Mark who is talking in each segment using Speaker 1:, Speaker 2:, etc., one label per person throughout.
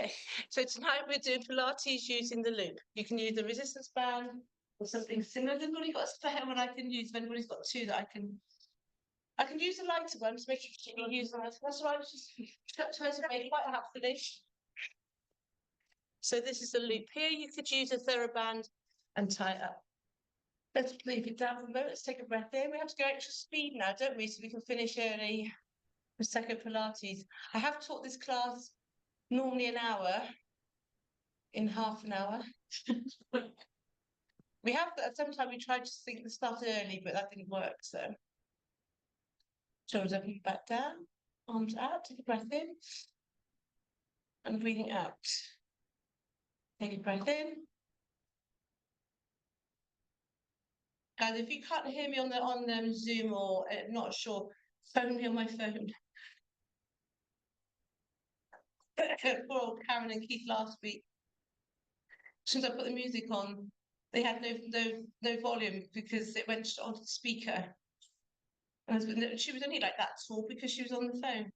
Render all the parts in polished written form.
Speaker 1: Okay, so tonight we're doing Pilates using the loop. You can use the resistance band or something similar. I've only got a spare one I can use. If anybody's got two that I can use a lighter one to make sure you use that. That's why I was just trying to make quite happily. So this is the loop here. You could use a TheraBand and tie it up. Let's leave it down for a moment. Let's take a breath in. We have to go extra speed now, don't we? So we can finish early for second Pilates. I have taught this class normally an hour in half an hour. We have sometimes we tried to think the start early, but that didn't work. So shoulders up and back down, arms out, take a breath in, and breathing out. Take a breath in. Guys, if you can't hear me on Zoom or not sure, phone me on my phone. Poor old Karen and Keith last week. Since I put the music on, they had no volume because it went onto the speaker. And she was only like that tall because she was on the phone.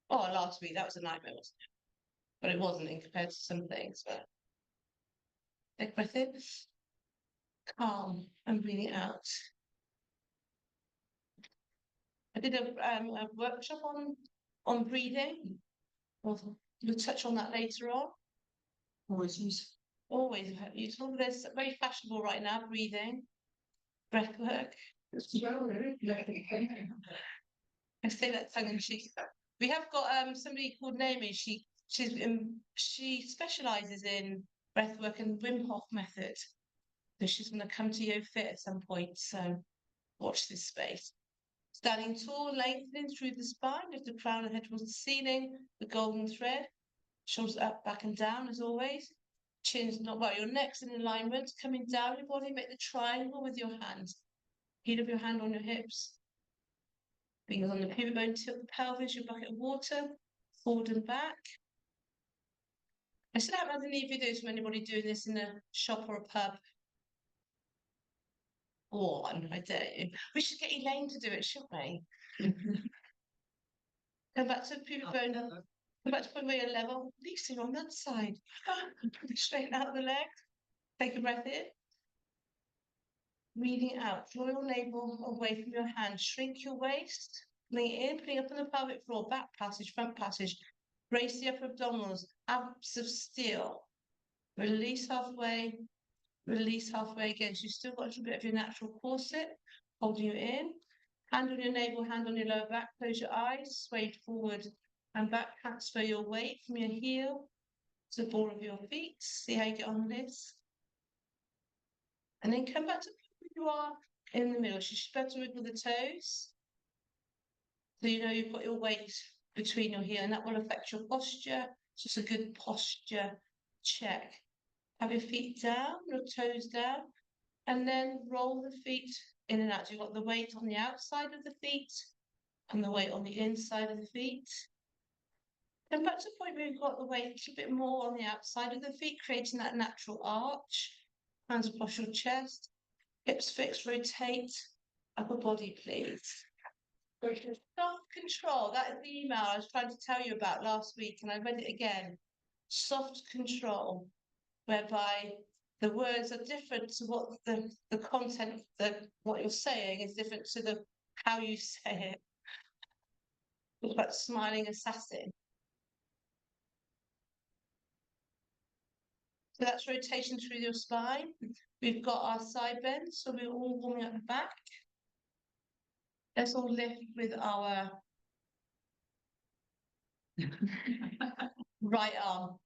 Speaker 1: Oh, last week that was a nightmare, wasn't it? But it wasn't in compared to some things. But take a breath in, calm, and breathing out. I did a workshop on breathing. We'll touch on that later on. Always useful. There's very fashionable right now, breathing, breath work. I say that tongue in cheek. We have got somebody called Naomi. She specialises in breath work and Wim Hof method. So she's going to come to Yo Fit at some point. So watch this space. Standing tall, lengthening through the spine, lift the crown and head towards the ceiling, the golden thread. Shoulders up, back and down as always. Chin's not well, your neck's in alignment. Coming down your body, make the triangle with your hands. Heel of your hand on your hips. Fingers on the pivot bone, tilt the pelvis, your bucket of water, forward and back. I still haven't had any videos from anybody doing this in a shop or a pub. Or I dare you. We should get Elaine to do it, shouldn't we? Come back to the pivot bone. Come back to point where you're level. Lisa, on that side. Straighten out the leg. Take a breath in. Breathing out. Draw your navel away from your hand. Shrink your waist. Bring it in. Putting up on the pelvic floor. Back passage, front passage. Brace the upper abdominals. Abs of steel. Release halfway. Release halfway again. So you've still got a little bit of your natural corset holding you in. Hand on your navel, hand on your lower back. Close your eyes. Sway forward and back. Transfer your weight from your heel to the ball of your feet. See how you get on with this. And then come back to where you are in the middle. So you should be able to wiggle the toes. So you know you've got your weight between your heel, and that will affect your posture. It's just a good posture check. Have your feet down, your toes down, and then roll the feet in and out. So you've got the weight on the outside of the feet and the weight on the inside of the feet. Then back to the point where you've got the weight a little bit more on the outside of the feet, creating that natural arch. Hands across your chest, hips fixed, rotate, upper body, please. Soft control, that is the email I was trying to tell you about last week, and I read it again. Soft control, whereby the words are different to what the content, what you're saying is different to how you say it. It's about smiling assassin. So that's rotation through your spine. We've got our side bends, so we're all warming up the back. Let's all lift with our right arm.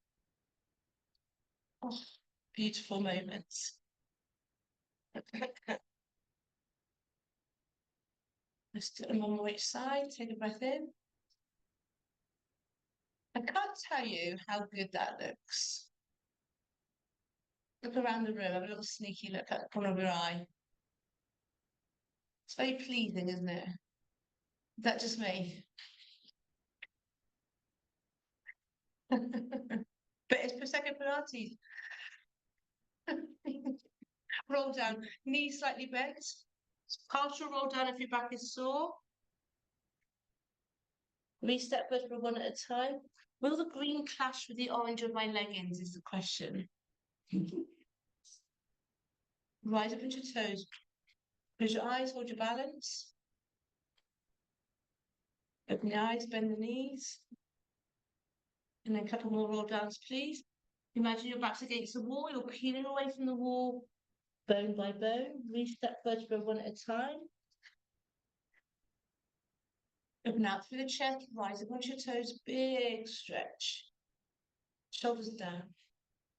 Speaker 1: Oh, beautiful moments. Let's do them on each side. Take a breath in. I can't tell you how good that looks. Look around the room, have a little sneaky look at the corner of your eye. It's very pleasing, isn't it? Is that just me? But it's Prosecco Pilates. Roll down, knees slightly bent. Partial roll down if your back is sore. Re-step vertebra one at a time. Will the green clash with the orange of my leggings is the question. Rise up into your toes. Close your eyes, hold your balance. Open your eyes, bend the knees. And then a couple more roll downs, please. Imagine your back's against the wall, you're peeling away from the wall, bone by bone. Re-step vertebra one at a time. Open out through the chest, rise up onto your toes, big stretch. Shoulders down.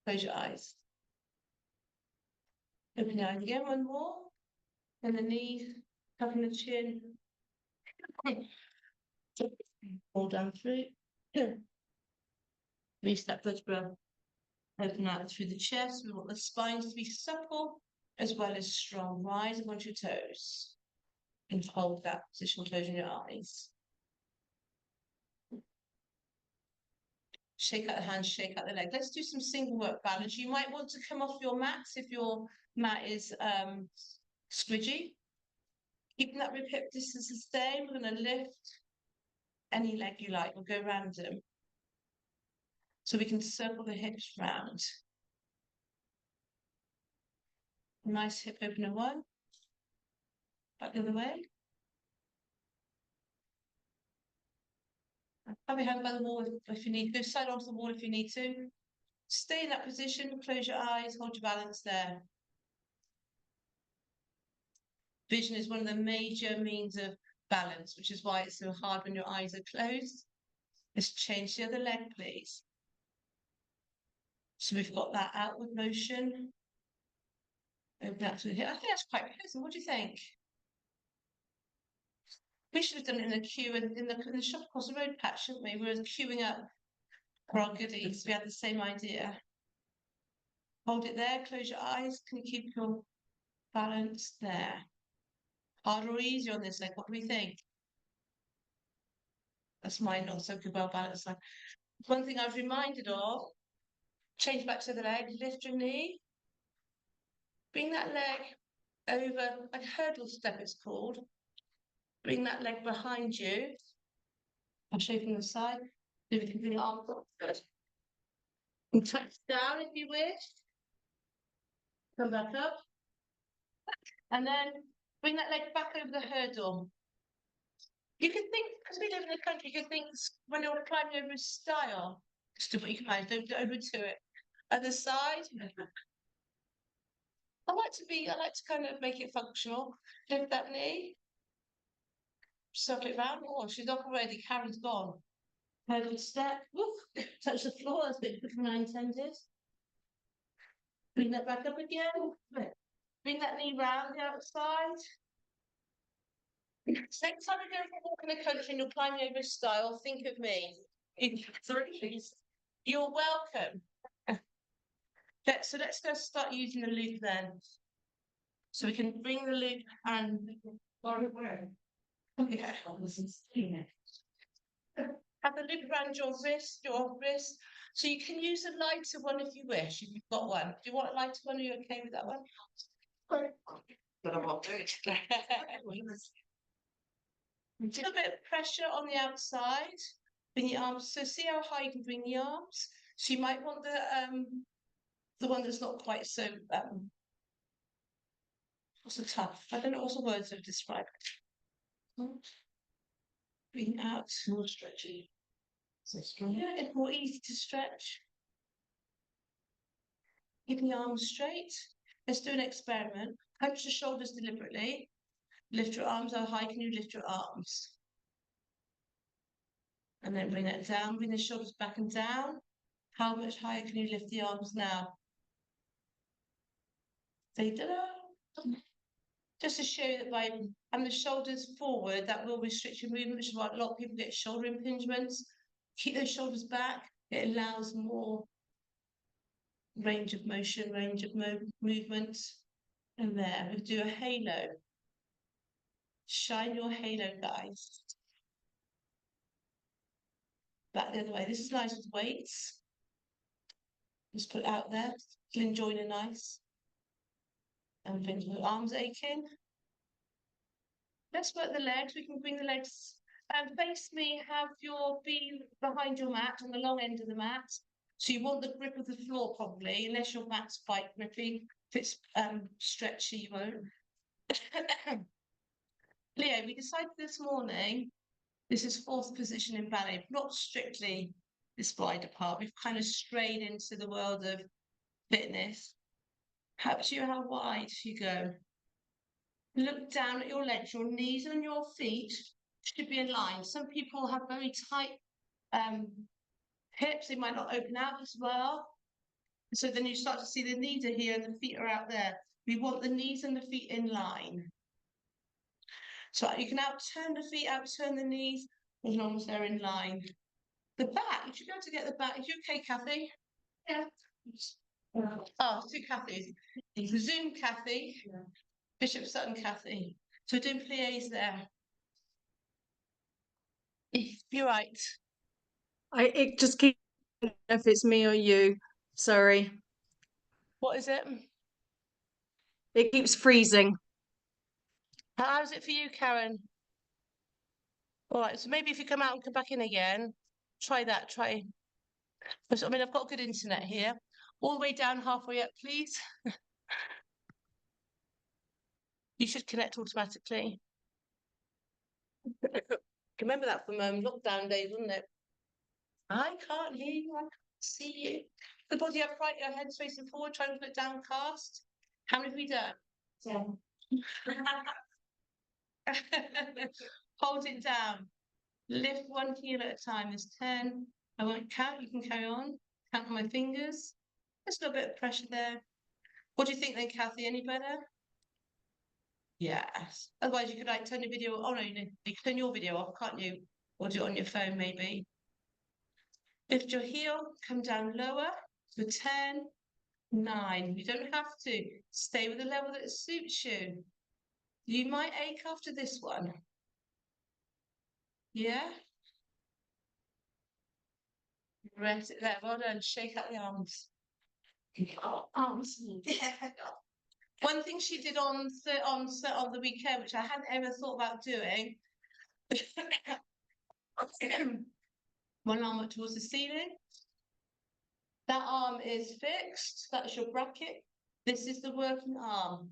Speaker 1: Close your eyes. Open your eyes again, one more. And the knees, tucking the chin. All down through. Re-step vertebra. Open out through the chest. We want the spines to be supple as well as strong. Rise up onto your toes. And hold that position, closing your eyes. Shake out the hands, shake out the leg. Let's do some single work balance. You might want to come off your mats if your mat is squidgy. Keeping that rib hip distance the same. We're going to lift any leg you like. We'll go random. So we can circle the hips round. Nice hip opener one. Back the other way. Have your hand by the wall if you need to. Go side onto the wall if you need to. Stay in that position. Close your eyes. Hold your balance there. Vision is one of the major means of balance, which is why it's so hard when your eyes are closed. Let's change the other leg, please. So we've got that outward motion. Open out to the hip. I think that's quite pleasant. What do you think? We should have done it in the queue and in the shop across the road patch, shouldn't we? We were queuing up for our goodies. We had the same idea. Hold it there. Close your eyes. Can you keep your balance there? Harder or easier on this leg? What do we think? That's mine, not so good, well balanced. One thing I was reminded of, change back to the leg, lift your knee, bring that leg over, like hurdle step it's called. Bring that leg behind you. I'll show you from the side. So we can bring the arms up. Good. And touch down if you wish. Come back up. And then bring that leg back over the hurdle. You can think, because we live in the country, you can think when you're climbing over a stile, just do what you can manage, don't overdo it. Other side. I like to kind of make it functional. Lift that knee. Circle it round. Oh, she's up already. Karen's gone. Hurdle step. Woof. Touch the floor. That's a bit quicker than I intended. Bring that back up again. Bring that knee round the outside. Next time you go for a walk in the country and you're climbing over a stile, think of me. Sorry, please. You're welcome. So let's go start using the loop then. So we can bring the loop and where? Okay. Have the loop around your wrist. So you can use a lighter one if you wish, if you've got one. Do you want a lighter one? Are you okay with that one? But I'm not doing it. A little bit of pressure on the outside. Bring the arms. So see how high you can bring the arms. So you might want the one that's not quite so also tough. I don't know what the words to describe it. Bring out. More stretchy. So strong. Yeah, it's more easy to stretch. Keep the arms straight. Let's do an experiment. Hunch the shoulders deliberately. Lift your arms. How high can you lift your arms? And then bring that down. Bring the shoulders back and down. How much higher can you lift the arms now? Say ta-da! Just to show you that by having the shoulders forward, that will restrict your movement, which is why a lot of people get shoulder impingements. Keep those shoulders back. It allows more range of motion, range of movement. And there, we'll do a halo. Shine your halo, guys. Back the other way. This is nice with weights. Just put it out there. Slim joiner nice. And things with arms aching. Let's work the legs. We can bring the legs And face me, have your feet behind your mat on the long end of the mat. So you want the grip of the floor probably, unless your mat's quite grippy. If it's stretchy, you won't. Leo, we decided this morning, this is fourth position in ballet, not strictly this wide apart. We've kind of strayed into the world of fitness. How wide you go. Look down at your legs, your knees and your feet should be in line. Some people have very tight hips, they might not open out as well. So then you start to see the knees are here and the feet are out there. We want the knees and the feet in line. So you can outturn the feet, outturn the knees, as long as they're in line. The back, you should be able to get the back. Are you okay, Kathy? Yeah. Oh, two Kathys. Zoom Kathy, yeah. Bishop Sutton Kathy. So we're doing pliés there. You're right.
Speaker 2: It just keeps if it's me or you. Sorry.
Speaker 1: What is it?
Speaker 2: It keeps freezing.
Speaker 1: How's it for you, Karen? All right, so maybe if you come out and come back in again, try that, try. I mean, I've got good internet here. All the way down, halfway up, please. You should connect automatically. Remember that from lockdown days, wasn't it? I can't hear you, I can't see you. The body upright, your head facing forward, try and put it downcast. How many have we done? 10. Hold it down. Lift 1 heel at a time. There's 10. I won't count. You can carry on. Count on my fingers. There's a little bit of pressure there. What do you think then, Kathy? Any better? Yes. Otherwise, you could like turn your video. Oh no, you can turn your video off, can't you? Or do it on your phone, maybe. Lift your heel. Come down lower. So 10, 9. You don't have to. Stay with the level that suits you. You might ache after this one. Yeah? Rest it there. Well done. Shake out the arms. Arms. Yeah. One thing she did on the weekend, which I hadn't ever thought about doing, one arm up towards the ceiling. That arm is fixed. That's your bracket. This is the working arm.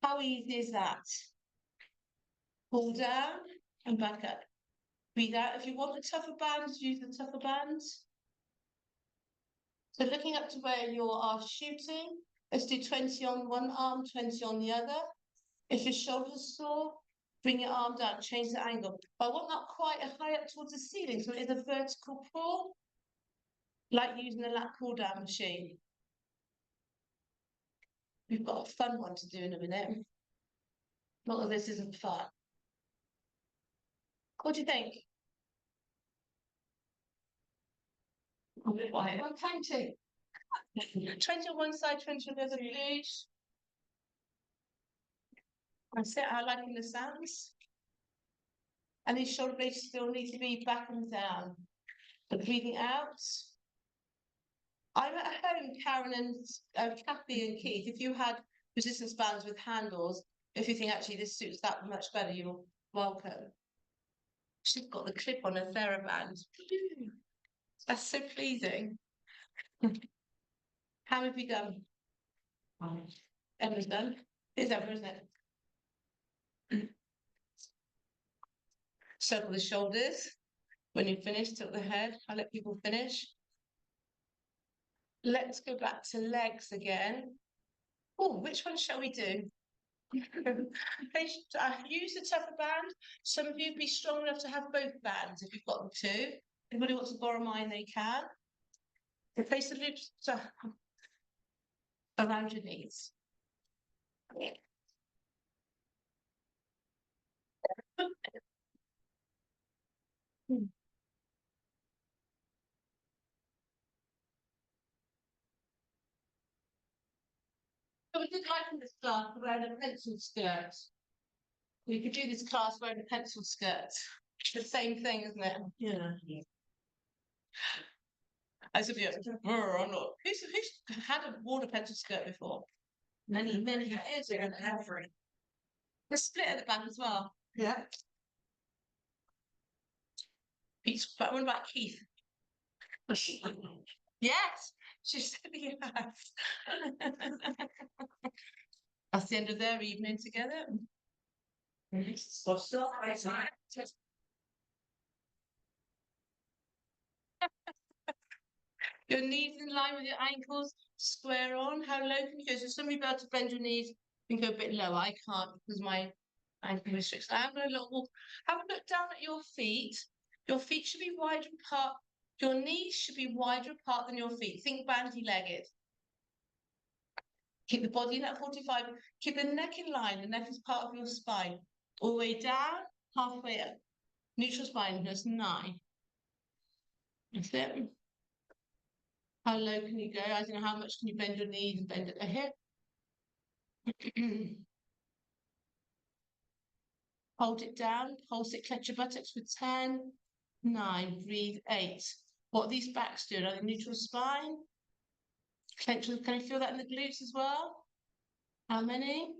Speaker 1: How easy is that? Pull down and back up. Breathe out. If you want the tougher bands, use the tougher bands. So looking up to where you are shooting, let's do 20 on one arm, 20 on the other. If your shoulder's sore, bring your arm down, change the angle. But I want that quite high up towards the ceiling, so it is a vertical pull, like using a lat pull down machine. We've got a fun one to do in a minute. Not that this isn't fun. What do you think? Why? I'm counting. 20 on one side, 20 on the other, please. That's it. I like the sounds. And these shoulder blades still need to be back and down. But breathing out. I'm at home, Karen and Kathy and Keith. If you had resistance bands with handles, if you think actually this suits that much better, you're welcome. She's got the clip on her TheraBand. That's so pleasing. How have you done? Emma's done. It's Emma, isn't it? Circle the shoulders. When you finish, tilt the head. I'll let people finish. Let's go back to legs again. Oh, which one shall we do? Use the tougher band. Some of you be strong enough to have both bands if you've got them too. Anybody wants to borrow mine, they can. Replace the loops around your knees. So we did like in this class wearing a pencil skirt. We could do this class wearing a pencil skirt. The same thing, isn't it? Yeah. As if you're not. Who's had worn a pencil skirt before? Many years ago. The split at the back as well. Yeah. Feet flat. What about Keith? Yes, she said yes. That's the end of their evening together. Your knees in line with your ankles, square on. How low can you go? So somebody be able to bend your knees and go a bit lower. I can't because my ankle restricts. I'm going to look. Have a look down at your feet. Your feet should be wider apart. Your knees should be wider apart than your feet. Think bandy-legged. Keep the body in at 45. Keep the neck in line. The neck is part of your spine. All the way down, halfway up. Neutral spine, that's 9. That's it. How low can you go? I don't know how much can you bend your knees and bend at the hip. Hold it down. Pulse it, clench your buttocks for 10, 9, breathe 8. What are these backs doing? Are they neutral spine? Clench, can you feel that in the glutes as well? How many?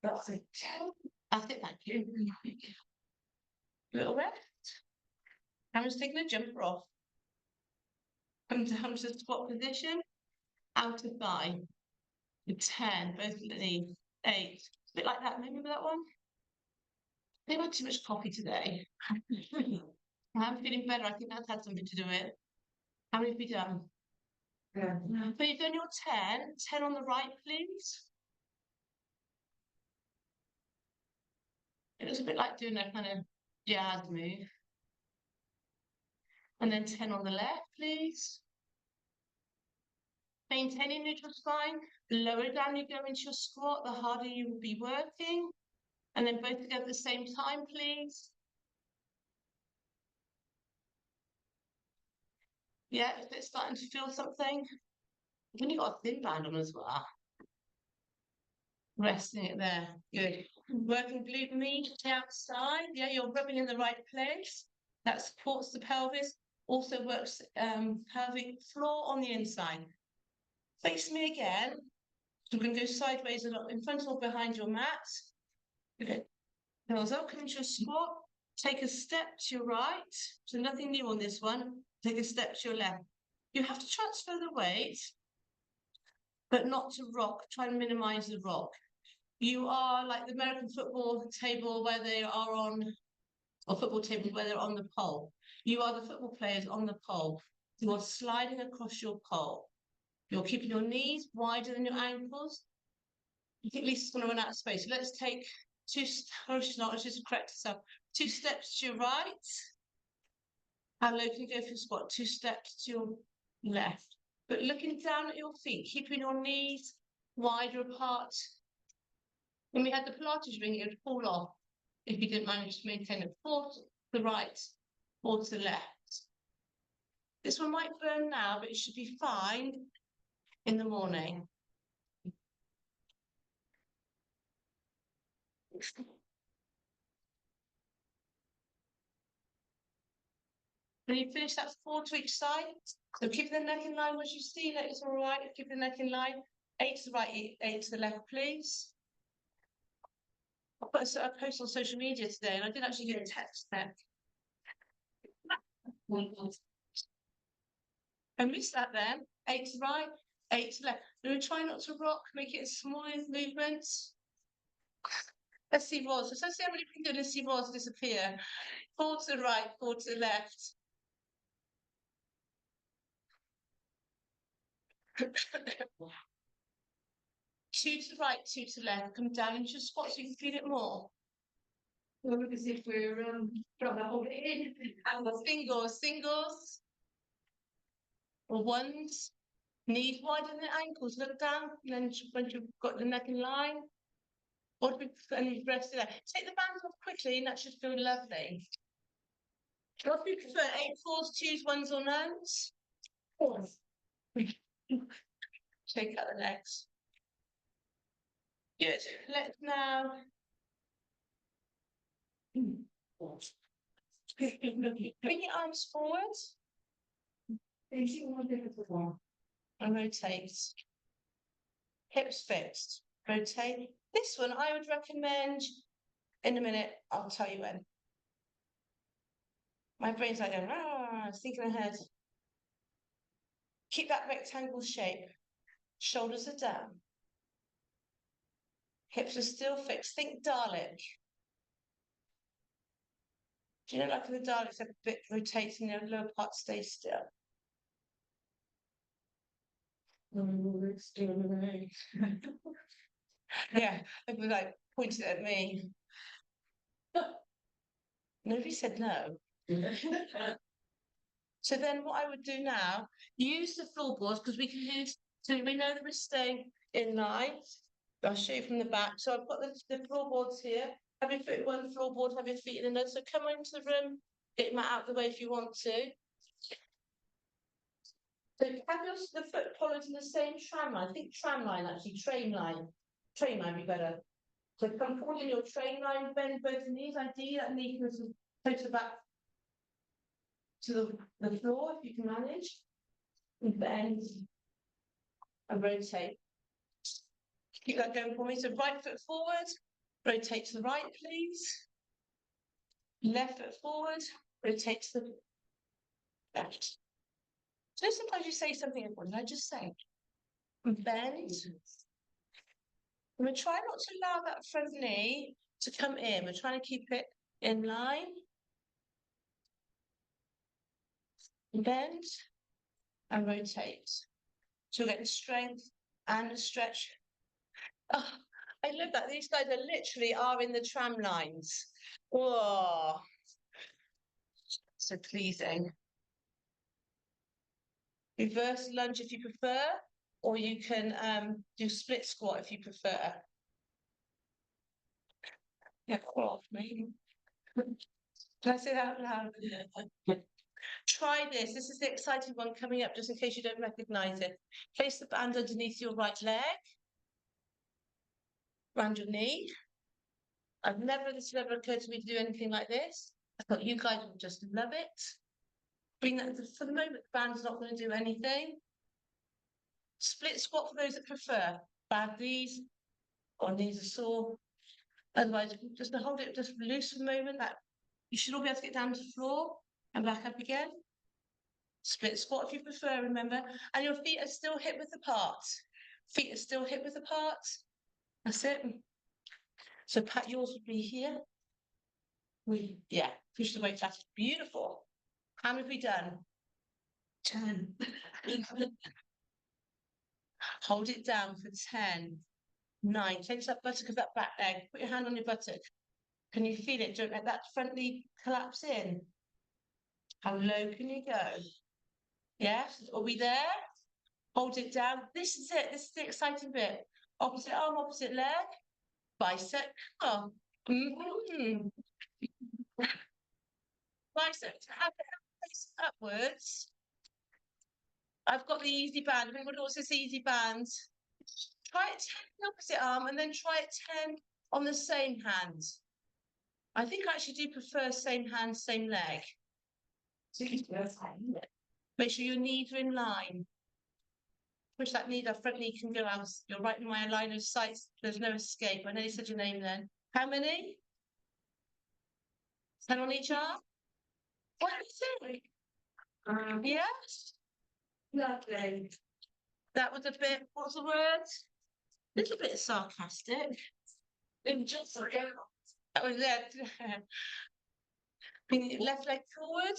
Speaker 1: That's it. That's it, thank you. Little rest. Hammer's taking a jumper off. Come to hamster squat position. Out of 5. 10, both knees. 8. A bit like that. Remember that one? They've had too much coffee today. I'm feeling better. I think that's had something to do with it. How many have we done? Yeah. So you've done your 10. 10 on the right, please. It looks a bit like doing a kind of jazz move. And then 10 on the left, please. Maintaining neutral spine. The lower down you go into your squat, the harder you will be working. And then both together at the same time, please. Yeah, if it's starting to feel something. Then you've got a thin band on as well. Resting it there. Good. Working glute med outside. Yeah, you're rubbing in the right place. That supports the pelvis. Also works pelvic floor on the inside. Face me again. So we're going to go sideways and up in front or behind your mat. Okay. Heels up, come into a squat. Take a step to your right. So nothing new on this one. Take a step to your left. You have to transfer the weight, but not to rock. Try and minimize the rock. You are like the American football table where they are on, or football table where they're on the pole. You are the football players on the pole. You are sliding across your pole. You're keeping your knees wider than your ankles. I think Lisa's going to run out of space. So let's take 2, oh, she's not, let's just correct herself. 2 steps to your right. How low can you go for your squat? 2 steps to your left. But looking down at your feet, keeping your knees wider apart. When we had the Pilates ring, it would fall off if you didn't manage to maintain it. 4 to the right, 4 to the left. This one might burn now, but it should be fine in the morning. When you finish, that's 4 to each side. So keep the neck in line as you see, that is all right. Keep the neck in line. 8 to the right, 8 to the left, please. I put a post on social media today and I did actually get a text there. I missed that then. 8 to the right, 8 to the left. We're trying not to rock, make it a smooth movement. Let's see Roz. So let's see how many we can do. Let's see Roz disappear. 4 to the right, 4 to the left. Two to the right, 2 to the left. Come down into your squat so you can feel it more. Well, as if we're trying to hold it in. And the singles. Or ones. Knees wider than the ankles. Look down. And then once you've got the neck in line. Or do we prefer, and you rest it there. Take the bands off quickly and that should feel lovely. What do you prefer? 8 4s, 2s, 1s or nones? 4s. Take out the legs. Good. Let's now. Bring your arms forward. And rotate. Hips fixed. Rotate. This one I would recommend in a minute. I'll tell you when. My brain's like, ah, it's thinking ahead. Keep that rectangle shape. Shoulders are down. Hips are still fixed. Think Dalek. Do you know, like in the Daleks, a bit rotating, the lower part stays still. Yeah, it was like pointed at me. Nobody said no. So then what I would do now, use the floorboards because we can use, so we know that we're staying in line. I'll show you from the back. So I've got the floorboards here. Have your foot in one floorboard, have your feet in another. So come into the room, get your mat out of the way if you want to. So have the foot followed in the same tram line. I think tram line actually, train line. Train line would be better. So come forward in your train line, bend both knees. Ideally, that knee can toe to the back to the floor if you can manage. And bend and rotate. Keep that going for me. So right foot forward, rotate to the right, please. Left foot forward, rotate to the left. So sometimes you say something, what did I just say? Bend. And we're trying not to allow that front knee to come in. We're trying to keep it in line. Bend and rotate. So we're getting strength and a stretch. Oh, I love that. These guys are literally in the tram lines. Whoa. So pleasing. Reverse lunge if you prefer, or you can do split squat if you prefer. Yeah, off me. Can I say that out loud? Try this. This is the exciting one coming up, just in case you don't recognise it. Place the band underneath your right leg, around your knee. This has never occurred to me to do anything like this. I thought you guys would just love it. Bring that for the moment. The band's not going to do anything. Split squat for those that prefer. Bad knees or knees are sore. Otherwise, just hold it just loose for a moment. That you should all be able to get down to the floor and back up again. Split squat if you prefer, remember. And your feet are still hip width apart. Feet are still hip width apart. That's it. So Pat, yours would be here. Yeah, push the weight flat. Beautiful. How many have we done? 10. Hold it down for 10. 9. Clench that buttock of that back leg. Put your hand on your buttock. Can you feel it? Don't let that front knee collapse in. How low can you go? Yes, are we there? Hold it down. This is it. This is the exciting bit. Opposite arm, opposite leg. Bicep. Oh. Mm-hmm. Bicep. Have it face upwards. I've got the easy band. Everyone also see easy band. Try it 10 on the opposite arm and then try it 10 on the same hand. I think I actually do prefer same hand, same leg. Make sure your knees are in line. Push that knee, that front knee can go out. You're right in my line of sight. There's no escape. I know you said your name then. How many? 10 on each arm? What do you think? Yes? Lovely. That was a bit, what's the word? A little bit sarcastic. Just that was it. Bring your left leg forward.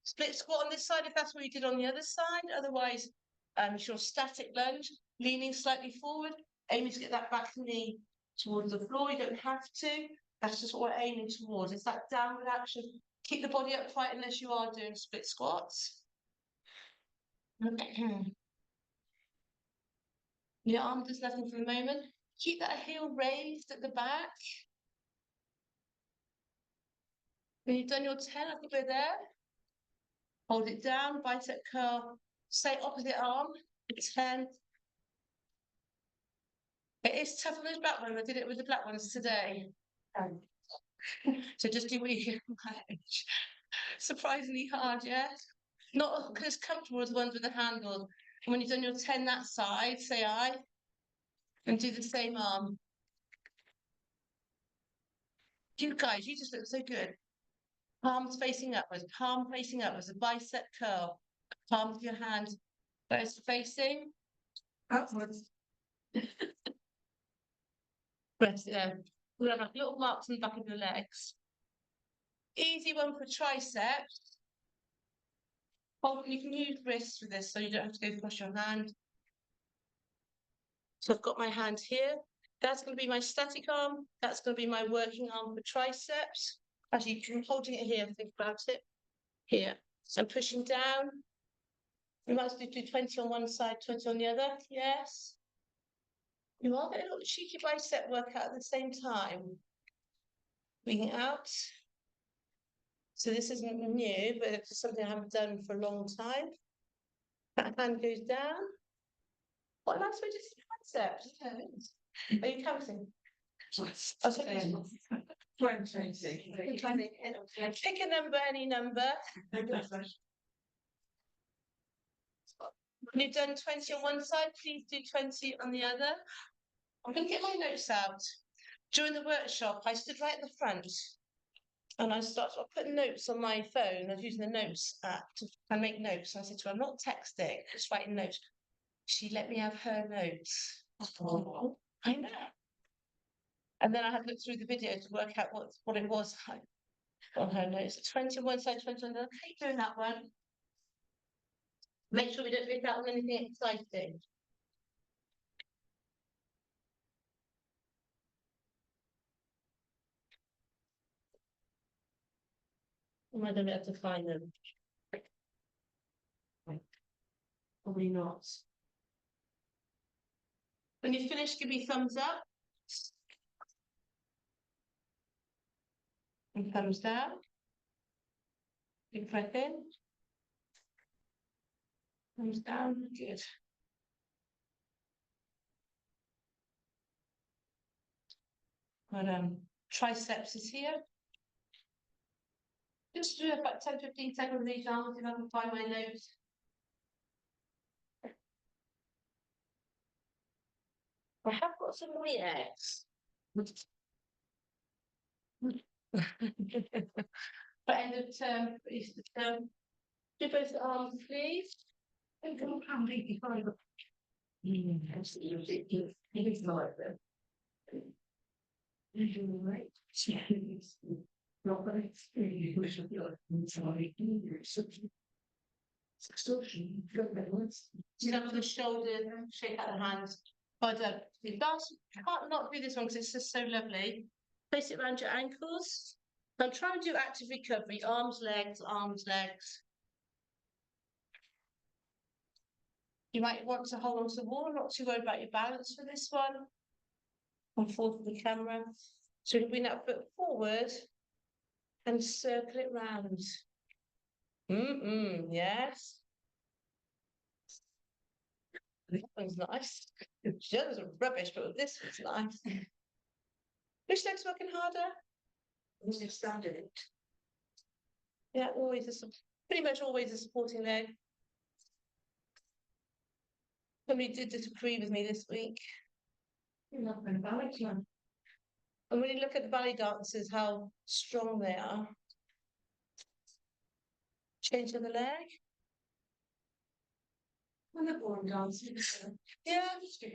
Speaker 1: Split squat on this side if that's what you did on the other side. Otherwise, it's your static lunge, leaning slightly forward, aiming to get that back knee towards the floor. You don't have to. That's just what we're aiming towards. It's that downward action. Keep the body upright unless you are doing split squats. Your arm does nothing for the moment. Keep that heel raised at the back. When you've done your 10, I think we're there. Hold it down, bicep curl. Stay opposite arm. 10. It is tough on those black ones. I did it with the black ones today. So just do what you can manage. Surprisingly hard, yeah? Not as comfortable as the ones with the handle. And when you've done your 10 that side, say I. And do the same arm. You guys, you just look so good. Palms facing upwards, palm facing upwards, a bicep curl. Palm of your hand, where's it facing?
Speaker 2: Upwards.
Speaker 1: Press it there. We'll have like little marks on the back of your legs. Easy one for triceps. Oh, you can use wrists for this, so you don't have to go across your hand. So I've got my hand here. That's going to be my static arm. That's going to be my working arm for triceps. Actually, I'm holding it here, think about it. Here. So I'm pushing down. You might do 20 on one side, 20 on the other. Yes. You are getting a little cheeky bicep workout at the same time. Bring it out. So this isn't new, but it's something I haven't done for a long time. That hand goes down. What a nice way to see biceps. Are you counting? Oh, sorry.
Speaker 2: 20.
Speaker 1: Pick a number, any number. When you've done 20 on one side, please do 20 on the other. I'm going to get my notes out. During the workshop, I stood right at the front and I started putting notes on my phone. I was using the notes app to make notes. And I said to her, I'm not texting, just writing notes. She let me have her notes. Oh, I know. And then I had to look through the video to work out what it was on her notes. 20 on one side, 20 on the other. Keep doing that one. Make sure we don't miss out on anything exciting. Am I going to be able to find them? Probably not. When you finish, give me thumbs up. And thumbs down. Big breath in. Thumbs down. Good. But triceps is here. Just do about 10-15 seconds of each arm if I can find my notes. I have got some weight eggs. For end of term, Easter term. Do both arms, please. And come on, baby, find it. Sit up with the shoulders, shake out the hands. But you can't not do this one because it's just so lovely. Place it around your ankles. I'm trying to do active recovery, arms, legs, arms, legs. You might want to hold on to the wall, not too worried about your balance for this one. Come forward to the camera. So you can bring that foot forward and circle it round. Yes. That one's nice. The others are rubbish, but this one's nice. Which leg's working harder? Standard. Yeah, always pretty much always a supporting leg. Somebody did disagree with me this week. You're not going to ballet one. And when you look at the ballet dancers, how strong they are. Change of the leg. When the born dancers. Yeah, still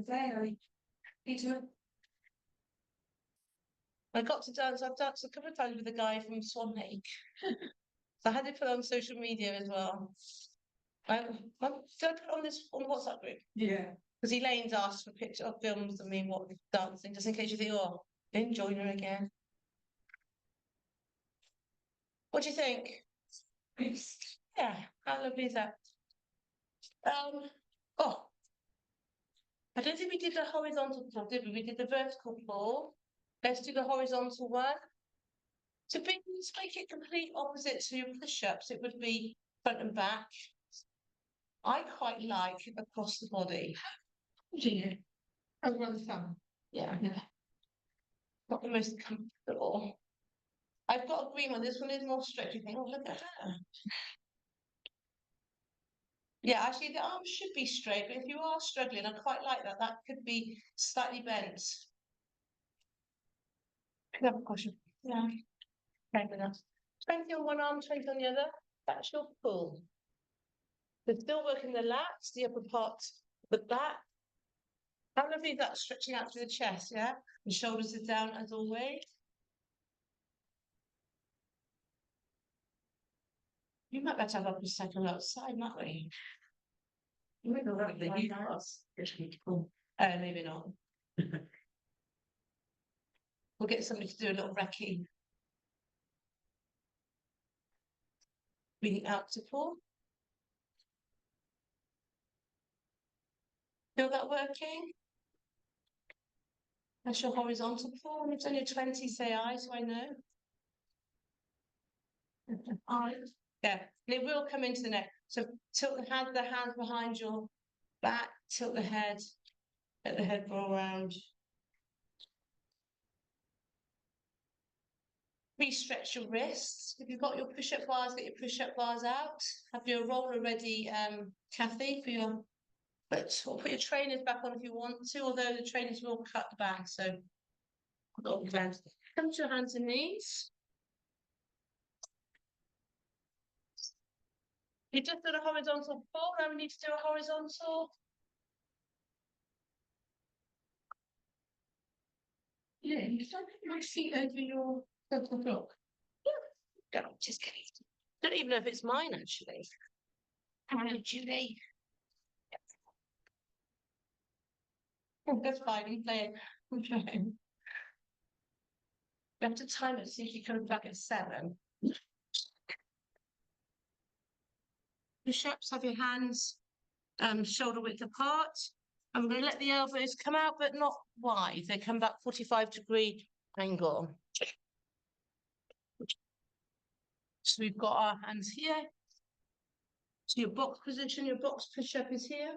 Speaker 1: there. I got to dance. I've danced a couple of times with a guy from Swan Lake. So I had it put on social media as well. Did I put it on the WhatsApp group?
Speaker 2: Yeah.
Speaker 1: Because Elaine's asked for picture of films of me what dancing, just in case you think, oh, didn't join her again. What do you think? Yeah, how lovely is that? Oh, I don't think we did the horizontal pull, did we? We did the vertical pull. Let's do the horizontal one. To make it complete opposite to your push-ups, it would be front and back. I quite like across the body. Do you? Over the thumb. Yeah. Not the most comfortable. I've got a green one. This one is more stretchy. You think, oh, look at that. Yeah, actually, the arms should be straight, but if you are struggling, I quite like that. That could be slightly bent. Could have a question. Yeah. Okay, enough. 20 on one arm, 20 on the other. That's your pull. We're still working the lats, the upper part, the back. How lovely is that stretching out through the chest, yeah? The shoulders are down as always. You might better have a second outside, might we? You might go right the new house. Maybe not. We'll get somebody to do a little recce. Breathing out to pull. Feel that working? That's your horizontal pull. It's only 20, say I, so I know. I. Yeah, and it will come into the neck. So tilt the hands behind your back, tilt the head, let the head go around. Re-stretch your wrists. If you've got your push-up bars, get your push-up bars out. Have your roller ready, Kathy, for your, or put your trainers back on if you want to, although the trainers will cut the back, so come to your hands and knees. You just did a horizontal pull, now we need to do a horizontal. Yeah, you start putting my feet over your circle block. Yeah. No, just kidding. Don't even know if it's mine actually. Hello, Julie. Oh, that's fine, you play it. I'm trying. We have to time it, see if you come back at 7. Push-ups, have your hands shoulder width apart. I'm going to let the elbows come out, but not wide. They come back 45-degree angle. So we've got our hands here. So your box position, your box push-up is here.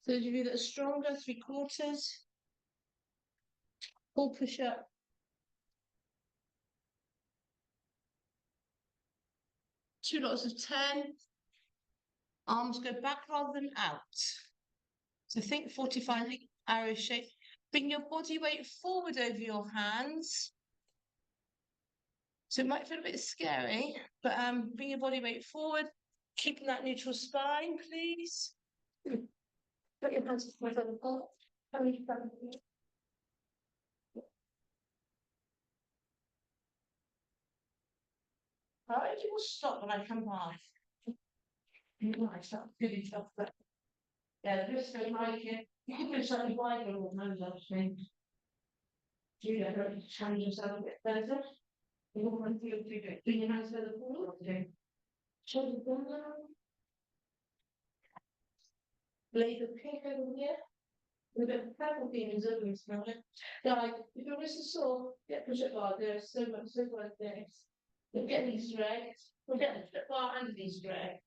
Speaker 1: Those of you that are stronger, 3/4. Full push-up. Two lots of 10. Arms go back rather than out. So think 45 arrow shape. Bring your body weight forward over your hands. So it might feel a bit scary, but bring your body weight forward, keeping that neutral spine, please. Put your hands forward on the pot. Alright, you will stop when I come off. I start feeling stuff, but yeah, the wrist don't like it. You can do something wider or hands up, things. Julia, don't you challenge yourself a bit better? You don't want to feel too good. Bring your hands further forward. Okay. Shoulders down. Lay the pick over here. With a purple feelings over and smell it. Like, if your wrist is sore, get push-up bar. There's so much things. We'll get these straight. We'll get the push-up bar and these straight.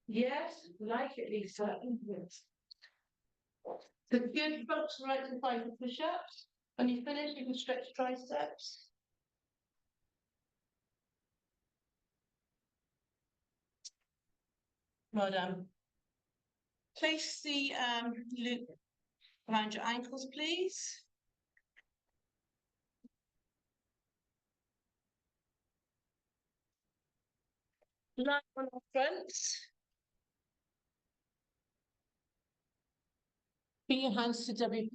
Speaker 1: Yes, like it, Lisa. The good folks right to find the push-ups. When you finish, you can stretch triceps. Well done. Place the loop around your ankles, please. Line on the front. Bring your hands to W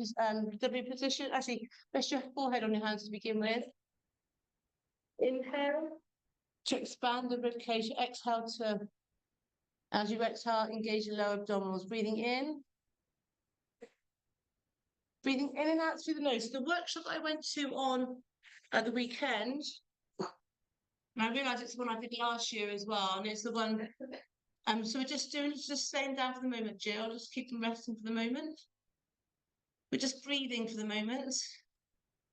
Speaker 1: position. Actually, rest your forehead on your hands to begin with. Inhale to expand the ribcage. Exhale to, as you exhale, engage your lower abdominals. Breathing in. Breathing in and out through the nose. The workshop I went to on the weekend, and I realise it's the one I did last year as well, and it's the one. So we're just staying down for the moment, Jill. Just keep them resting for the moment. We're just breathing for the moment.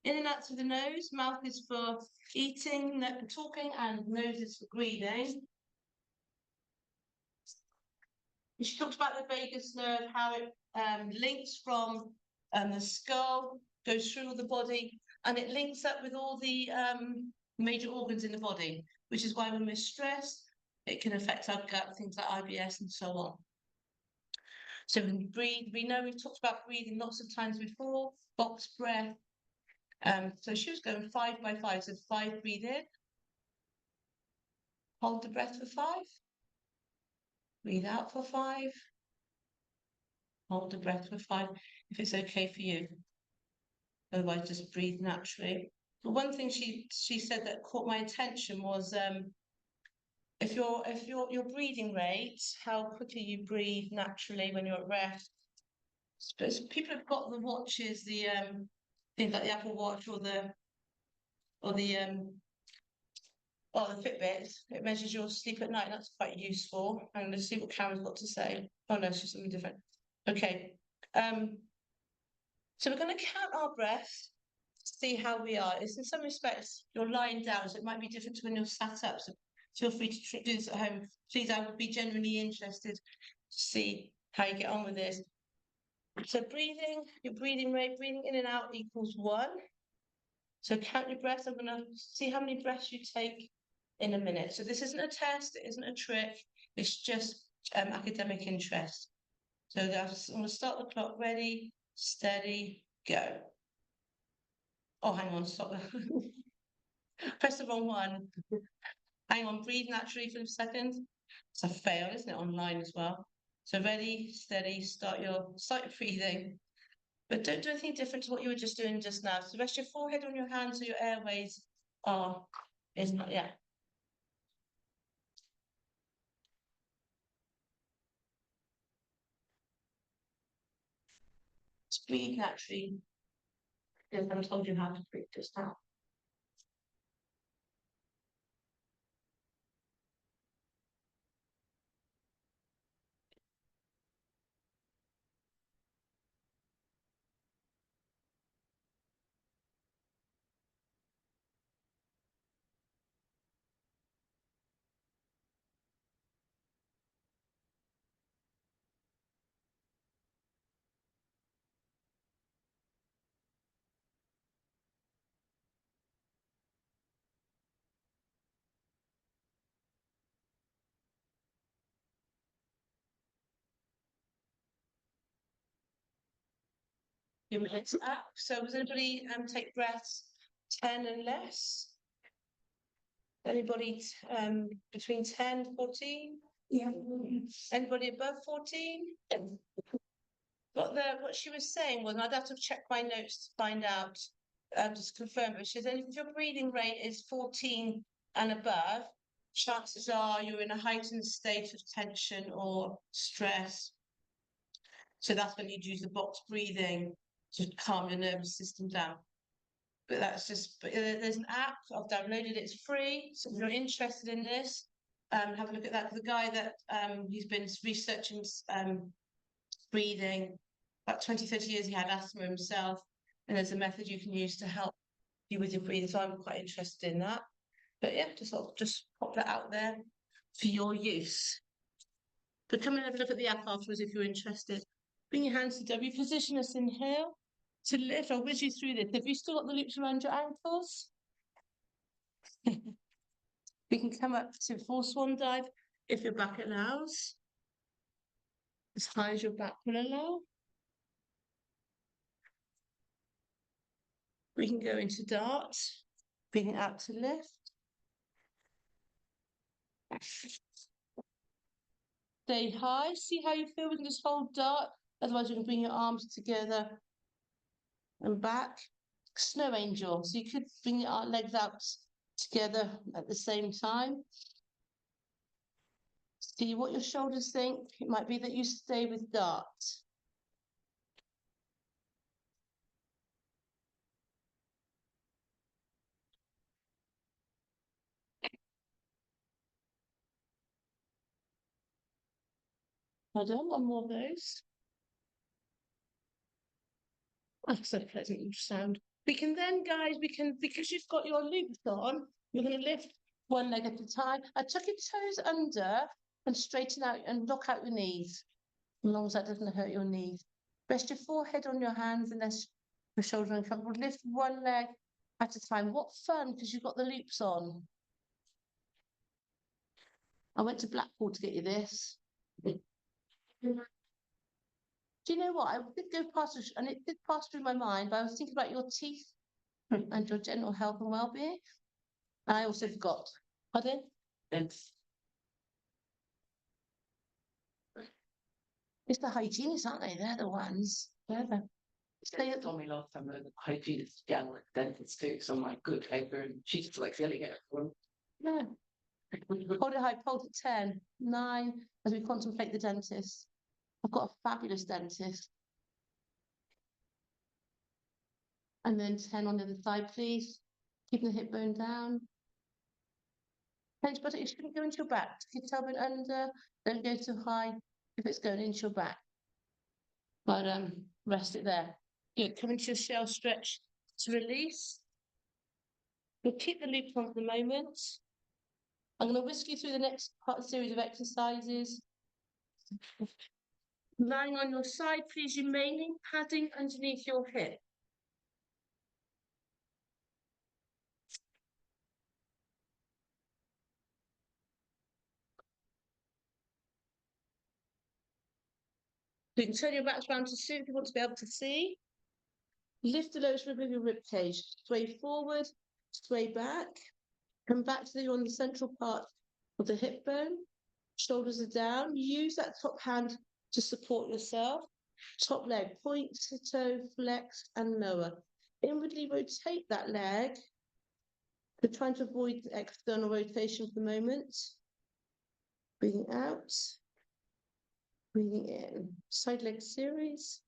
Speaker 1: In and out through the nose. Mouth is for eating, talking, and nose is for breathing. She talked about the vagus nerve, how it links from the skull, goes through all the body, and it links up with all the major organs in the body, which is why when we're stressed, it can affect our gut, things like IBS and so on. So when we breathe, we know we've talked about breathing lots of times before, box breath, So she was going 5 by 5. So 5, breathe in. Hold the breath for 5. Breathe out for 5. Hold the breath for 5, if it's okay for you. Otherwise, just breathe naturally. But one thing she said that caught my attention was if your breathing rate, how quickly you breathe naturally when you're at rest. But people have got the watches, the things like the Apple Watch or the Fitbit. It measures your sleep at night. That's quite useful. I'm going to see what Karen's got to say. Oh no, it's just something different. Okay. So we're going to count our breath, see how we are. It's in some respects you're lying down, so it might be different to when you're sat up. So feel free to do this at home. Please, I would be genuinely interested to see how you get on with this. So breathing, your breathing rate, breathing in and out equals 1. So count your breaths. I'm going to see how many breaths you take in a minute. So this isn't a test, it isn't a trick, it's just academic interest. So I'm going to start the clock. Ready, steady, go. Oh, hang on, stop there. Press the wrong one. Hang on, breathe naturally for a second. It's a fail, isn't it, online as well? So ready, steady, start your breathing. But don't do anything different to what you were just doing just now. So rest your forehead on your hands so your airways is not, yeah. Just breathe naturally. Because I told you how to breathe just now. Your minutes up. So does anybody take breaths 10 and less? Anybody between 10, 14? Yeah. Anybody above 14? What she was saying was, and I'd have to check my notes to find out, just to confirm, but she said if your breathing rate is 14 and above, chances are you're in a heightened state of tension or stress. So that's when you'd use the box breathing to calm your nervous system down. But that's just, there's an app, I've downloaded it, it's free. So if you're interested in this, have a look at that. The guy that he's been researching breathing, about 20, 30 years, he had asthma himself. And there's a method you can use to help you with your breathing. So I'm quite interested in that. But yeah, just pop that out there for your use. But come and have a look at the app afterwards if you're interested. Bring your hands to W, position us in here. To lift, I'll whiz you through this. Have you still got the loops around your ankles? We can come up to full swan dive if your back allows. As high as your back will allow. We can go into dart, bring it out to lift. Stay high, see how you feel. We can just hold dart, otherwise you can bring your arms together and back. Snow angel, so you could bring your legs out together at the same time. See what your shoulders think. It might be that you stay with dart. Hold on, one more of those. That's so pleasant sound. We can then, guys, because you've got your loops on, you're going to lift one leg at a time. I tuck your toes under and straighten out and lock out your knees, as long as that doesn't hurt your knees. Rest your forehead on your hands unless your shoulder uncomfortable. Lift one leg at a time. What fun, because you've got the loops on. I went to Blackpool to get you this. Do you know what? I did go past, and it did pass through my mind, but I was thinking about your teeth and your general health and well-being. I also forgot. Pardon? It's the hygienists, aren't they? They're the ones. They're the. They told me last time that the hygienist gal at dentist too, so I'm like, good paper, and she's just like yelling at everyone. No. Hold it high, hold it 10, 9, as we contemplate the dentist. I've got a fabulous dentist. And then 10 on the other side, please. Keeping the hip bone down. Pinch buttock, it shouldn't go into your back. Keep your tailbone under. Don't go too high if it's going into your back. But rest it there. Good. Come into your shell stretch to release. We'll keep the loops on for the moment. I'm going to whisk you through the next series of exercises. Lying on your side, please, remaining padding underneath your hip. You can turn your back around to suit if you want to be able to see. Lift the lowest rib of your rib cage. Sway forward, sway back. Come back to on the central part of the hip bone. Shoulders are down. Use that top hand to support yourself. Top leg, point to toe, flex and lower. Inwardly rotate that leg. We're trying to avoid the external rotation for the moment. Breathing out. Breathing in. Side leg series.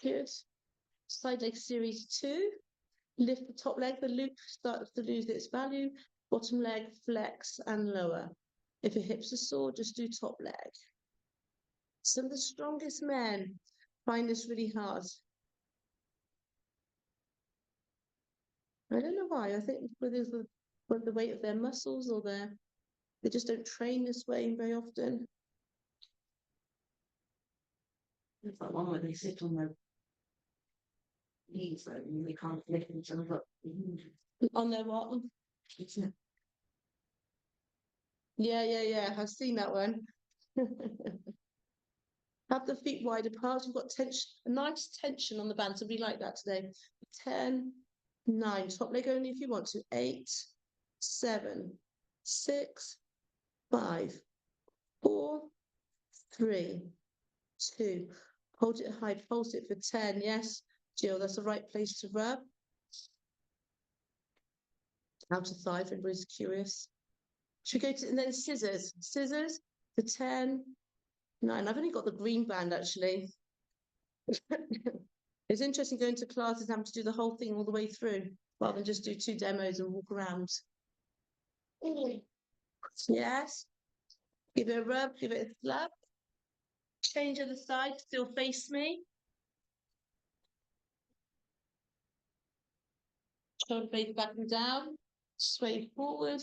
Speaker 1: Good. Side leg series 2. Lift the top leg, the loop starts to lose its value. Bottom leg, flex and lower. If your hips are sore, just do top leg. Some of the strongest men find this really hard. I don't know why. I think whether it's the weight of their muscles or they just don't train this way very often. It's that one where they sit on their knees and they can't lift themselves up. On their what? Yeah. I've seen that one. Have the feet wide apart. You've got tension, a nice tension on the band. So we like that today. 10, 9. Top leg only if you want to. 8, 7, 6, 5, 4, 3, 2. Hold it high. Pulse it for 10. Yes, Jill, that's the right place to rub. Outer thigh, if everybody's curious. Should we go to, and then scissors. Scissors for 10, 9. I've only got the green band actually. It's interesting going to classes and having to do the whole thing all the way through rather than just do 2 demos and walk around. Yes. Give it a rub, give it a slap. Change other side, still face me. Shoulder blade back and down. Sway forward.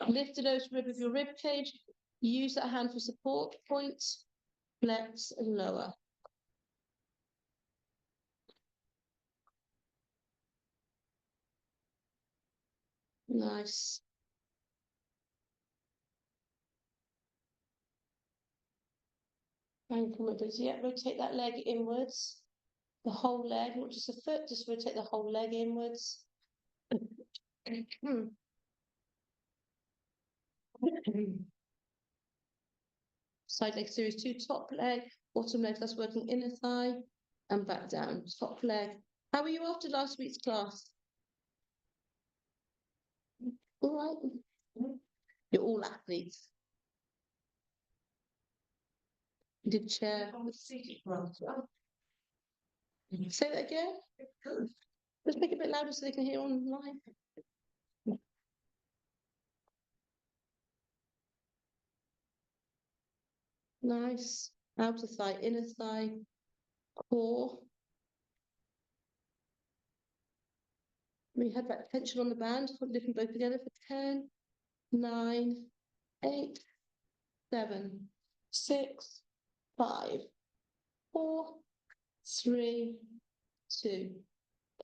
Speaker 1: Lift the nose rib of your rib cage. Use that hand for support. Point, flex and lower. Nice. Ankle mobility. Yeah, rotate that leg inwards. The whole leg, not just a foot, just rotate the whole leg inwards. Side leg series 2, top leg, bottom leg, that's working inner thigh, and back down, top leg. How were you after last week's class? All right. You're all athletes. You did chair. Say that again. Let's make it a bit louder so they can hear online. Nice. Outer thigh, inner thigh, core. We had that tension on the band. Lift them both together for 10, 9, 8, 7, 6, 5, 4, 3, 2.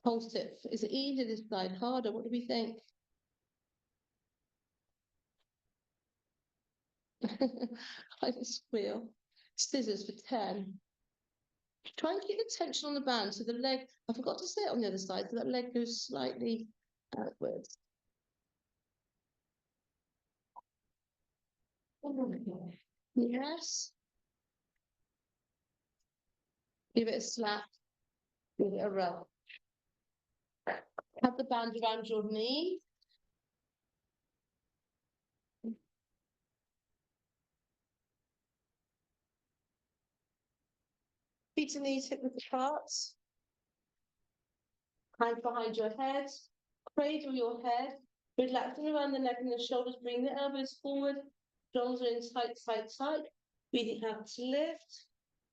Speaker 1: Pulse it. Is it easier this side? Harder? What do we think? I just squeal. Scissors for 10. Try and keep the tension on the band so the leg, I forgot to say it on the other side, so that leg goes slightly outwards. Yes. Give it a slap. Give it a rub. Have the band around your knee. Feet and knees hip width apart. Hands behind your head. Cradle your head. Relaxing around the neck and the shoulders. Bring the elbows forward. Arms are in tight, tight, tight. Breathing out to lift.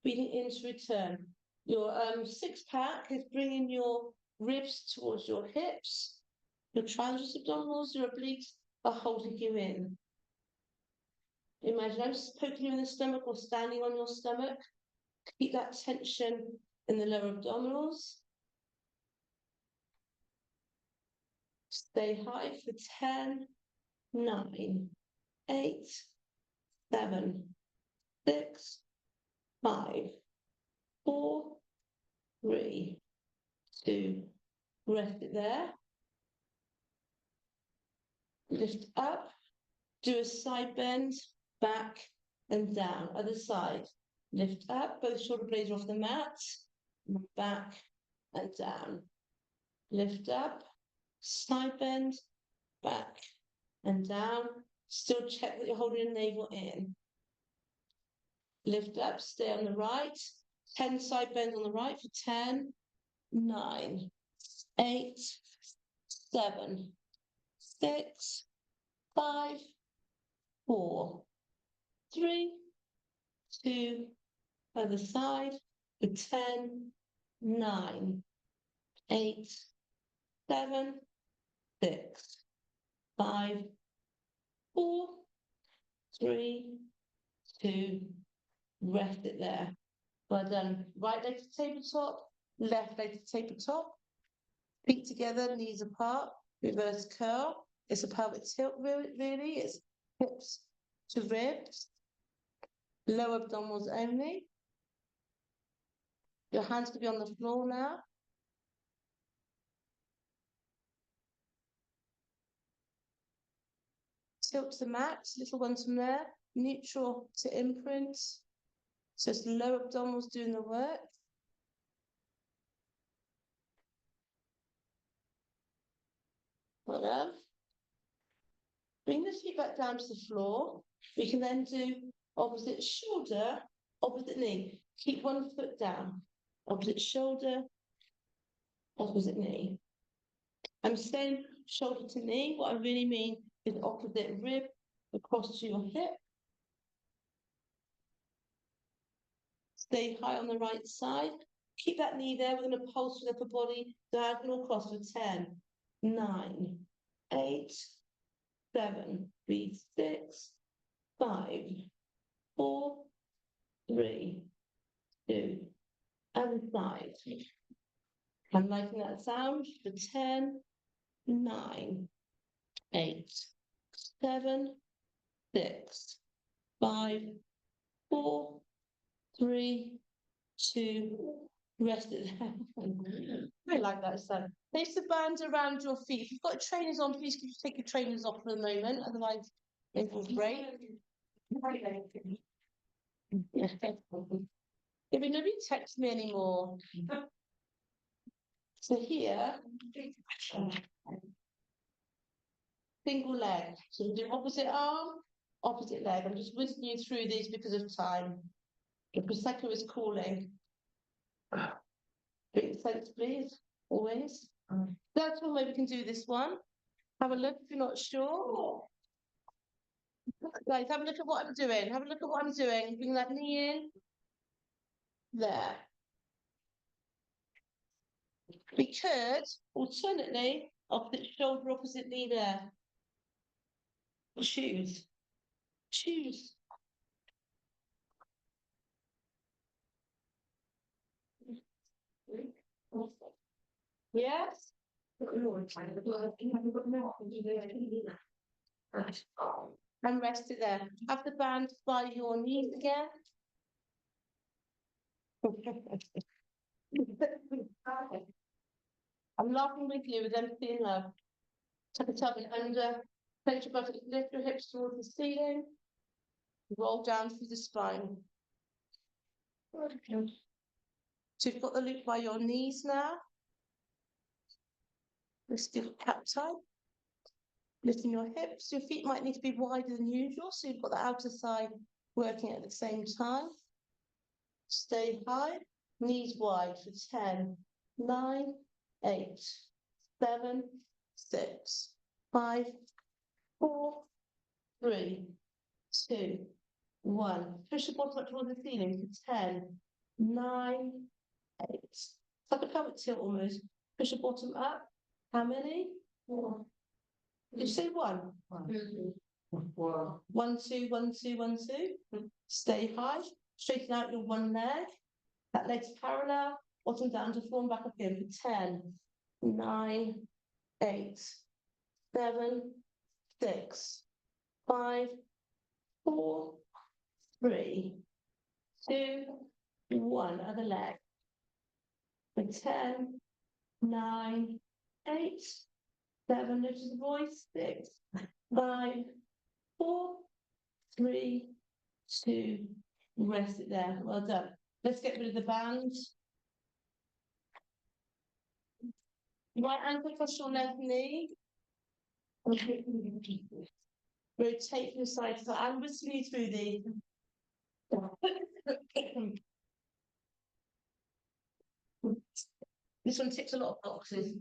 Speaker 1: Breathing in to return. Your six pack is bringing your ribs towards your hips. Your transverse abdominals, your obliques are holding you in. Imagine I'm just poking you in the stomach or standing on your stomach. Keep that tension in the lower abdominals. Stay high for 10, 9, 8, 7, 6, 5, 4, 3, 2. Rest it there. Lift up. Do a side bend, back and down. Other side. Lift up. Both shoulder blades are off the mat. Back and down. Lift up. Side bend, back and down. Still check that you're holding your navel in. Lift up, stay on the right. 10 side bends on the right for 10, 9, 8, 7, 6, 5, 4, 3, 2, other side for 10, 9, 8, 7, 6, 5, 4, 3, 2, rest it there. Well done. Right leg to tabletop, left leg to tabletop. Feet together, knees apart, reverse curl. It's a pelvic tilt, really. It's hips to ribs, lower abdominals only. Your hands could be on the floor now. Tilt to the max, little ones from there. Neutral to imprint. So it's the lower abdominals doing the work. Well done. Bring the feet back down to the floor. We can then do opposite shoulder, opposite knee. Keep one foot down. Opposite shoulder, opposite knee. I'm saying shoulder to knee. What I really mean is opposite rib across to your hip. Stay high on the right side. Keep that knee there. We're going to pulse with upper body diagonal across for 10, 9, 8, 7, 3, 6, 5, 4, 3, 2, and side. I'm liking that sound for 10, 9, 8, 7, 6, 5, 4, 3, 2, rest it there. I like that sound. Place the band around your feet. If you've got trainers on, please could you take your trainers off for a moment, otherwise it will break. If nobody texts me anymore. So here, single leg. So we do opposite arm, opposite leg. I'm just whizzing you through these because of time. The Prosecco is calling. Drink sensibly, as always. That's one way we can do this one. Have a look if you're not sure. Guys, have a look at what I'm doing. Have a look at what I'm doing. Bring that knee in. There. We could, alternately, opposite shoulder, opposite knee there. Choose. Choose. Yes? And rest it there. Have the band by your knees again. I'm laughing with you with empathy and love. Tuck a tub in under, clench your buttocks, lift your hips towards the ceiling, roll down through the spine. So you've got the loop by your knees now. Lift your cap tight. Lifting your hips. Your feet might need to be wider than usual, so you've got the outer thigh working at the same time. Stay high, knees wide for 10, 9, 8, 7, 6, 5, 4, 3, 2, 1. Push the bottom up towards the ceiling for 10, 9, 8. It's like a pelvic tilt almost. Push the bottom up. How many? 4. Did you say 1? 1. 1, 2, 1, 2, 1, 2. Stay high. Straighten out your one leg. That leg's parallel. Bottom down to form back up here for 10, 9, 8, 7, 6, 5, 4, 3, 2, 1. Other leg. For 10, 9, 8, 7. Notice the voice. 6, 5, 4, 3, 2. Rest it there. Well done. Let's get rid of the band. Right ankle across your left knee. Rotate from side to side. I'm whistling you through these. This one ticks a lot of boxes.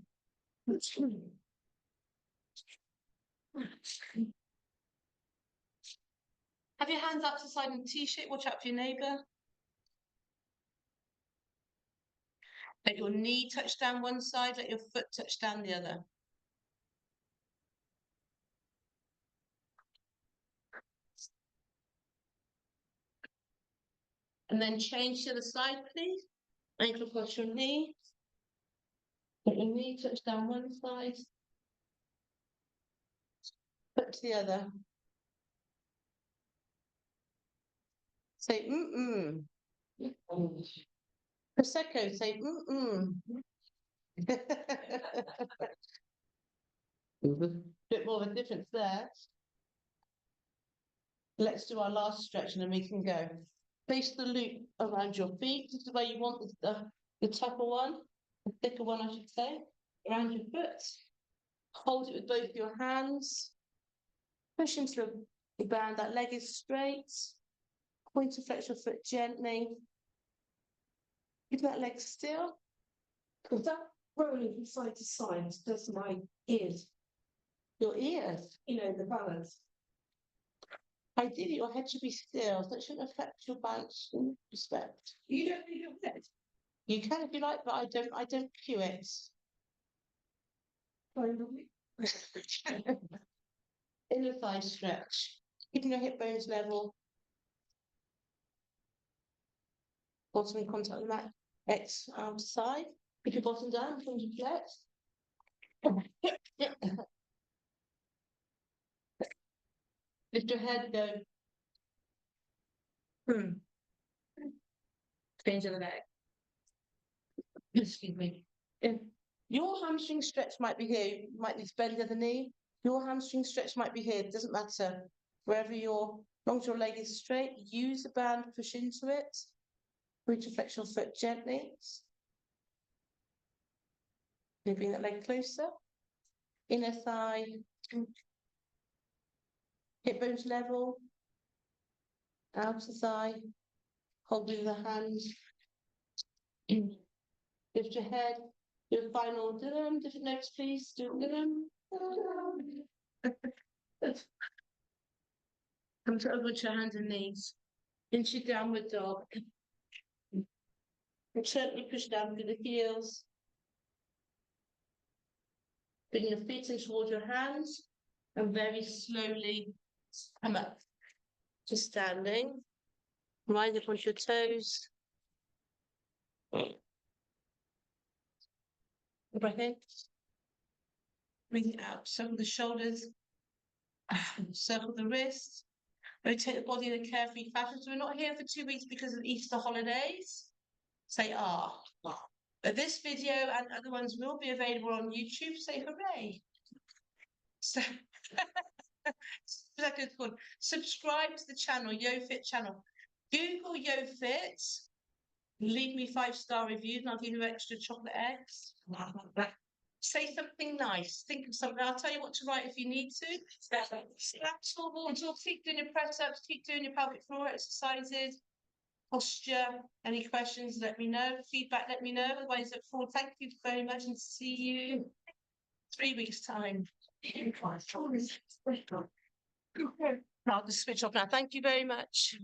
Speaker 1: Have your hands up to the side in T-shape. Watch out for your neighbour. Let your knee touch down one side. Let your foot touch down the other. And then change to the side, please. Ankle across your knee. Let your knee touch down one side. Foot to the other. Say mm-mm. Prosecco, say mm-mm. Bit more of a difference there. Let's do our last stretch and then we can go. Place the loop around your feet. This is where you want the tougher one, the thicker one, I should say, around your foot. Hold it with both your hands. Push into the band. That leg is straight. Point to flex your foot gently. Keep that leg still. Because that rolling from side to side does my ears. Your ears? You know, the balance. Ideally, your head should be still, so it shouldn't affect your balance in respect. You don't move your head? You can if you like, but I don't cue it. Inner thigh stretch. Keeping your hip bones level. Bottom in contact with the mat. X outside. Keep your bottom down, come to flex. Lift your head, go. Change of the leg. Excuse me. If your hamstring stretch might be here, you might need to bend the other knee. Your hamstring stretch might be here, it doesn't matter. Wherever your, as long as your leg is straight, use the band, push into it. Reach and flex your foot gently. Moving that leg closer. Inner thigh. Hip bones level. Outer thigh. Hold with the hands. Lift your head. Do a final different notes, please. Do come to over to your hands and knees. Into your downward dog. And gently push down through the heels. Bring your feet in towards your hands and very slowly come up to standing. Rise up onto your toes. Breath in. Breathe out. Circle the shoulders. Circle the wrist. Rotate the body in a carefree fashion. So we're not here for 2 weeks because of Easter holidays. Say But this video and other ones will be available on YouTube. Say hooray. So second one, subscribe to the channel, YoFit channel. Google YoFit, leave me 5-star reviews and I'll give you extra chocolate eggs. Say something nice. Think of something. I'll tell you what to write if you need to. That's all. Keep doing your press ups, keep doing your pelvic floor exercises, posture. Any questions, let me know. Feedback, let me know. Otherwise, look forward. Thank you very much and see you 3 weeks' time. I'll just switch off now. Thank you very much.